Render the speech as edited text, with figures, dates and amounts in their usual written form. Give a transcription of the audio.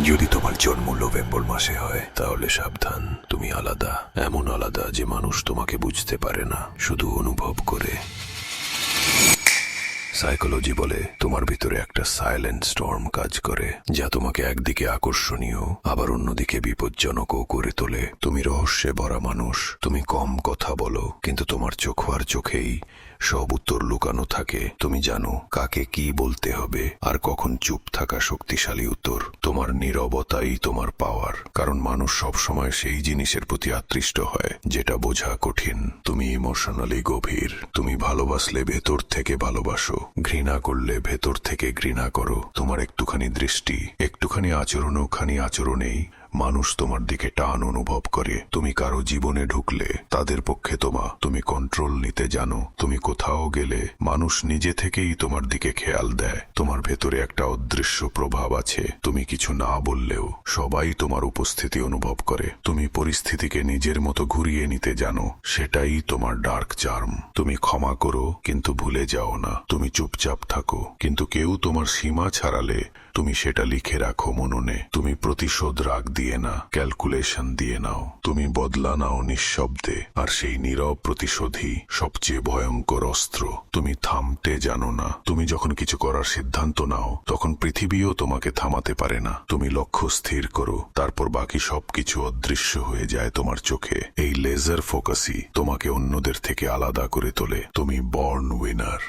যদি তোমার জন্ম নভেম্বর মাসে হয় তাহলে সাবধান, তুমি আলাদা, এমন আলাদা যে মানুষ তোমাকে বুঝতে পারে না, শুধু অনুভব করে। সাইকোলজি বলে তোমার ভিতরে একটা সাইলেন্ট স্টর্ম কাজ করে, যা তোমাকে একদিকে আকর্ষণীয় আবার অন্যদিকে বিপজ্জনকও করে তোলে। তুমি রহস্যে ভরা মানুষ, তুমি কম কথা বলো, কিন্তু তোমার চোখ আর চোখেই সব উত্তর লুকানো থাকে। তুমি জানো কাকে কি বলতে হবে আর কখন চুপ থাকা শক্তিশালী উত্তর। তোমার নীরবতাই তোমার পাওয়ার, কারণ মানুষ সব সময় সেই জিনিসের প্রতি আকৃষ্ট হয় যেটা বোঝা কঠিন। তুমি ইমোশনালি গভীর, তুমি ভালোবাসলে ভেতর থেকে ভালোবাসো, ঘৃণা করলে ভেতর থেকে ঘৃণা করো। তোমার একটুখানি দৃষ্টি, একটুখানি আচরণও খানি আচরণেই মানুষ তোমার দিকে টান অনুভব করে। তুমি কারো জীবনে ঢুকলে তাদের পক্ষে তুমি কন্ট্রোল নিতে জানো। তুমি কোথাও গেলে মানুষ নিজে থেকেই তোমার দিকে খেয়াল দেয়। তোমার ভেতরে একটা অদৃশ্য প্রভাব আছে, তুমি কিছু না বললেও সবাই তোমার উপস্থিতি অনুভব করে। তুমি পরিস্থিতিকে নিজের মতো ঘুরিয়ে নিতে জানো, সেটাই তোমার ডার্ক চার্ম। তুমি ক্ষমা করো কিন্তু ভুলে যাও না। তুমি চুপচাপ থাকো, কিন্তু কেউ তোমার সীমা ছাড়ালে তুমি সেটা লিখে রাখো মননে। তুমি প্রতিশোধ রাগ দিয়ে না, ক্যালকুলেশন দিয়ে নাও। তুমি বদলা নাও নিঃশব্দে, আর সেই নীরব প্রতিশোধই সবচেয়ে ভয়ঙ্কর অস্ত্র। তুমি থামতে জানো না। তুমি যখন কিছু করার সিদ্ধান্ত নাও তখন পৃথিবীও তোমাকে থামাতে পারে না। তুমি লক্ষ্য স্থির করো, তারপর বাকি সবকিছু অদৃশ্য হয়ে যায় তোমার চোখে। এই লেজার ফোকাসই তোমাকে অন্যদের থেকে আলাদা করে তোলে। তুমি বর্ন উইনার।